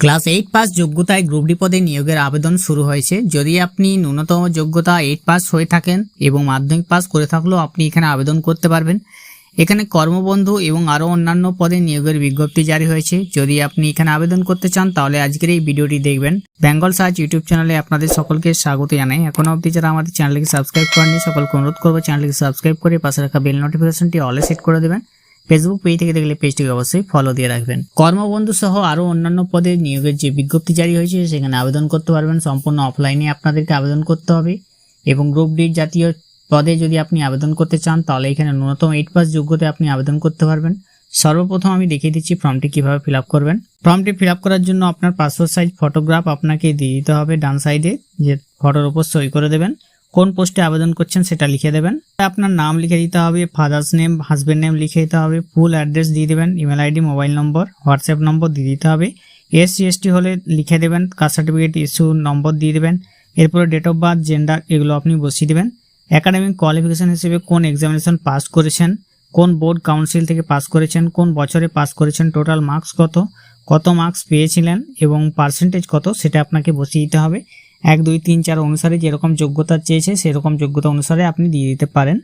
Class 8 pass যোগ্যতায় group D পদে নিয়োগের আবেদন শুরু হয়েছে। যদি আপনি ন্যূনতম যোগ্যতা 8 পাস হয়ে থাকেন এবং মাধ্যমিক পাস করে থাকলেও আপনি এখানে আবেদন করতে পারবেন। এখানে কর্মবন্ধু এবং আরও অন্যান্য পদে নিয়োগের বিজ্ঞপ্তি জারি হয়েছে। যদি আপনি এখানে আবেদন করতে চান তাহলে আজকের এই ভিডিওটি দেখবেন। বেঙ্গল সার্চ ইউটিউব চ্যানেলে আপনাদের সকলকে স্বাগত জানাই। এখনও অবধি যারা আমাদের চ্যানেলকে সাবস্ক্রাইব করেননি সকলকে অনুরোধ করবো চ্যানেলকে সাবস্ক্রাইব করে পাশে রাখা বেল নোটিফিকেশনটি অলে সেট করে দেবেন। ফেসবুক পেজ থেকে দেখলে পেজটিকে অবশ্যই ফলো দিয়ে রাখবেন। কর্মবন্ধু সহ আরও অন্যান্য পদে নিয়োগের যে বিজ্ঞপ্তি জারি হয়েছে সেখানে আবেদন করতে পারবেন। সম্পূর্ণ অফলাইনে আপনাদেরকে আবেদন করতে হবে এবং গ্রুপ ডি জাতীয় পদে যদি আপনি আবেদন করতে চান তাহলে এখানে ন্যূনতম 8 পাস যোগ্যতায় আপনি আবেদন করতে পারবেন। সর্বপ্রথম আমি দেখিয়ে দিচ্ছি ফর্মটি কিভাবে ফিল আপ করবেন। ফর্মটি ফিল আপ করার জন্য আপনার পাসপোর্ট সাইজ ফটোগ্রাফ আপনাকে দিয়ে দিতে হবে ডান সাইডে, যে ফটোর উপর সই করে দেবেন। কোন পোস্টে আবেদন করছেন সেটা লিখে দেবেন। আপনার নাম লিখে দিতে হবে, ফাদার্স নেম, হাজব্যান্ড নেম লিখে দিতে হবে, ফুল অ্যাড্রেস দিয়ে দেবেন, ইমেল আইডি, মোবাইল নম্বর, হোয়াটসঅ্যাপ নম্বর দিয়ে দিতে হবে। এসসি এসটি হলে লিখে দেবেন, কাস্ট সার্টিফিকেট ইস্যু নম্বর দিয়ে দেবেন। এরপরে ডেট অফ বার্থ, জেন্ডার এগুলো আপনি বসিয়ে দেবেন। একাডেমিক কোয়ালিফিকেশন হিসেবে কোন এক্সামিনেশন পাস করেছেন, কোন বোর্ড কাউন্সিল থেকে পাস করেছেন, কোন বছরে পাস করেছেন, টোটাল মার্কস কত মার্কস পেয়েছিলেন এবং পার্সেন্টেজ কত সেটা আপনাকে বসিয়ে দিতে হবে। 1, 2, 3, 4 অনুসারে যেরকম যোগ্যতা চেয়েছে সেরকম যোগ্যতা অনুসারে আপনি দিয়ে দিতে পারেন।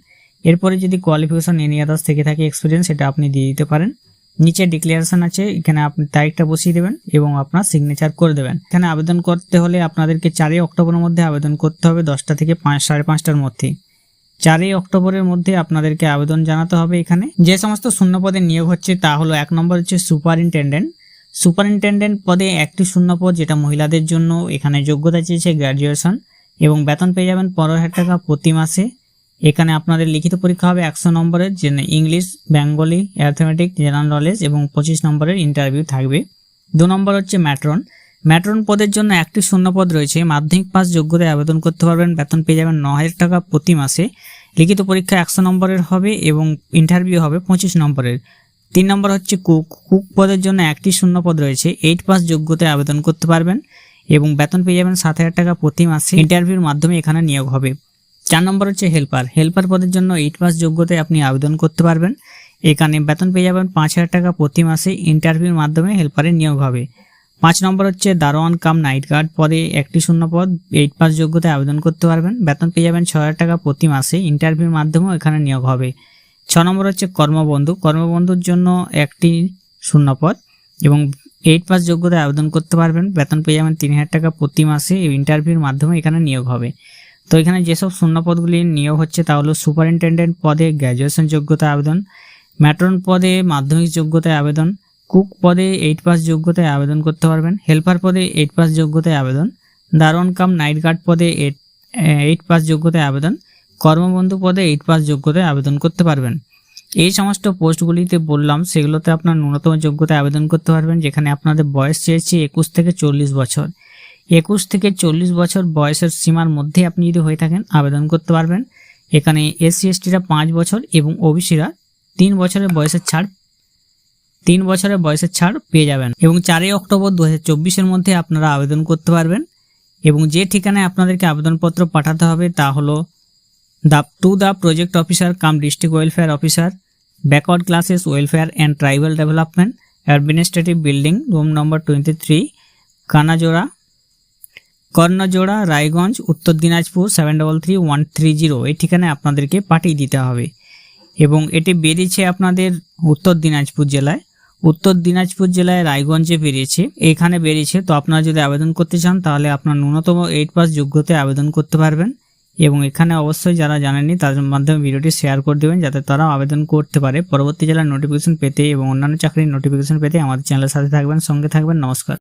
এরপরে যদি কোয়ালিফিকেশন এনি আদার্স থেকে থাকে এক্সপিরিয়েন্স সেটা আপনি দিয়ে দিতে পারেন। নিচে ডিক্লারেশন আছে, এখানে আপনি তারিখটা বসিয়ে দেবেন এবং আপনার সিগনেচার করে দেবেন। এখানে আবেদন করতে হলে আপনাদেরকে 4 অক্টোবরের মধ্যে আবেদন করতে হবে, 10টা থেকে 5:30টার মধ্যে। 4 অক্টোবরের মধ্যে আপনাদেরকে আবেদন জানাতে হবে। এখানে যে সমস্ত শূন্য পদে নিয়োগ হচ্ছে তা হলো 1 নম্বর হচ্ছে সুপারিনটেন্ডেন্ট পদে একটি শূন্য পদ, যেটা মহিলাদের জন্য। এখানে যোগ্যতা চেয়েছে গ্র্যাজুয়েশন এবং বেতন পেয়ে যাবেন 15,000 টাকা প্রতি মাসে। এখানে আপনাদের লিখিত পরীক্ষা হবে 100 নম্বরের, যে English, Bengali, arithmetic, general knowledge এবং 25 নম্বরের ইন্টারভিউ থাকবে। 2 নম্বর হচ্ছে ম্যাট্রন পদের জন্য একটি শূন্য পদ রয়েছে। মাধ্যমিক পাস যোগ্যতায় আবেদন করতে পারবেন, বেতন পেয়ে যাবেন 9,000 টাকা প্রতি মাসে। লিখিত পরীক্ষা 100 নম্বরের হবে এবং ইন্টারভিউ হবে 25 নম্বরের। 3 নম্বর হচ্ছে কুক পদের জন্য একটি শূন্য পদ রয়েছে। 8 পাস যোগ্যতায় আবেদন করতে পারবেন এবং বেতন পেয়ে যাবেন 7,000 টাকা প্রতি মাসে। ইন্টারভিউর মাধ্যমে এখানে নিয়োগ হবে। 4 নম্বর হচ্ছে হেল্পার পদের জন্য 8 পাস যোগ্যতায় আপনি আবেদন করতে পারবেন। এখানে বেতন পেয়ে যাবেন 5,000 টাকা প্রতি মাসে। ইন্টারভিউর মাধ্যমে হেল্পারে নিয়োগ হবে। 5 নম্বর হচ্ছে দারোয়ান কাম নাইট গার্ড পদে একটি শূন্য পদ, 8 পাস যোগ্যতায় আবেদন করতে পারবেন, বেতন পেয়ে যাবেন 6,000 টাকা প্রতি মাসে। ইন্টারভিউর মাধ্যমেও এখানে নিয়োগ হবে। 6 নম্বর হচ্ছে কর্মবন্ধুর জন্য একটি শূন্য পদ এবং 8 পাস যোগ্যতায় আবেদন করতে পারবেন, বেতন পেয়ে যাবেন 3,000 টাকা প্রতি মাসে। ইন্টারভিউর মাধ্যমে এখানে নিয়োগ হবে। তো এখানে যেসব শূন্য পদগুলি নিয়োগ হচ্ছে তা হলো সুপারিনটেন্ডেন্ট পদে গ্র্যাজুয়েশন যোগ্যতায় আবেদন, ম্যাট্রন পদে মাধ্যমিক যোগ্যতায় আবেদন, কুক পদে 8 পাস যোগ্যতায় আবেদন করতে পারবেন, হেল্পার পদে 8 পাস যোগ্যতায় আবেদন, দারোয়ান কাম নাইট গার্ড পদে 8 পাস যোগ্যতায় আবেদন, কর্মবন্ধু পদে 8 পাস যোগ্যতায় আবেদন করতে পারবেন। এই সমস্ত পোস্টগুলিতে বললাম সেগুলোতে আপনার ন্যূনতম যোগ্যতায় আবেদন করতে পারবেন। যেখানে আপনাদের বয়স চেয়েছে 21 থেকে 40 বছর। 21 থেকে 40 বছর বয়সের সীমার মধ্যে আপনি যদি হয়ে থাকেন আবেদন করতে পারবেন। এখানে এসসি এসটিরা 5 বছর এবং ওবিসিরা 3 বছরের বয়সের ছাড় পেয়ে যাবেন। এবং 4 অক্টোবর 2024-এর মধ্যে আপনারা আবেদন করতে পারবেন। এবং যে ঠিকানায় আপনাদেরকে আবেদনপত্র পাঠাতে হবে তা হলো the project officer come district welfare officer, backward classes welfare and tribal development, administrative building, room number 23, Karnajora, Raiganj, উত্তর দিনাজপুর 733130। এই ঠিকানায় আপনাদেরকে পাঠিয়ে দিতে হবে। এবং এটি বেরিয়েছে আপনাদের উত্তর দিনাজপুর জেলায় রায়গঞ্জে বেরিয়েছে, এখানে বেরিয়েছে। তো আপনারা যদি আবেদন করতে চান তাহলে আপনার ন্যূনতম 8 পাস যোগ্যতায় আবেদন করতে পারবেন। এবং এখানে অবশ্যই যারা জানেননি তাদের মাধ্যমে ভিডিওটি শেয়ার করে দেবেন যাতে তারাও আবেদন করতে পারে। পরবর্তী জেলার নোটিফিকেশন পেতে এবং অন্যান্য চাকরির নোটিফিকেশন পেতে আমাদের চ্যানেলের সাথে থাকবেন, সঙ্গে থাকবেন। নমস্কার।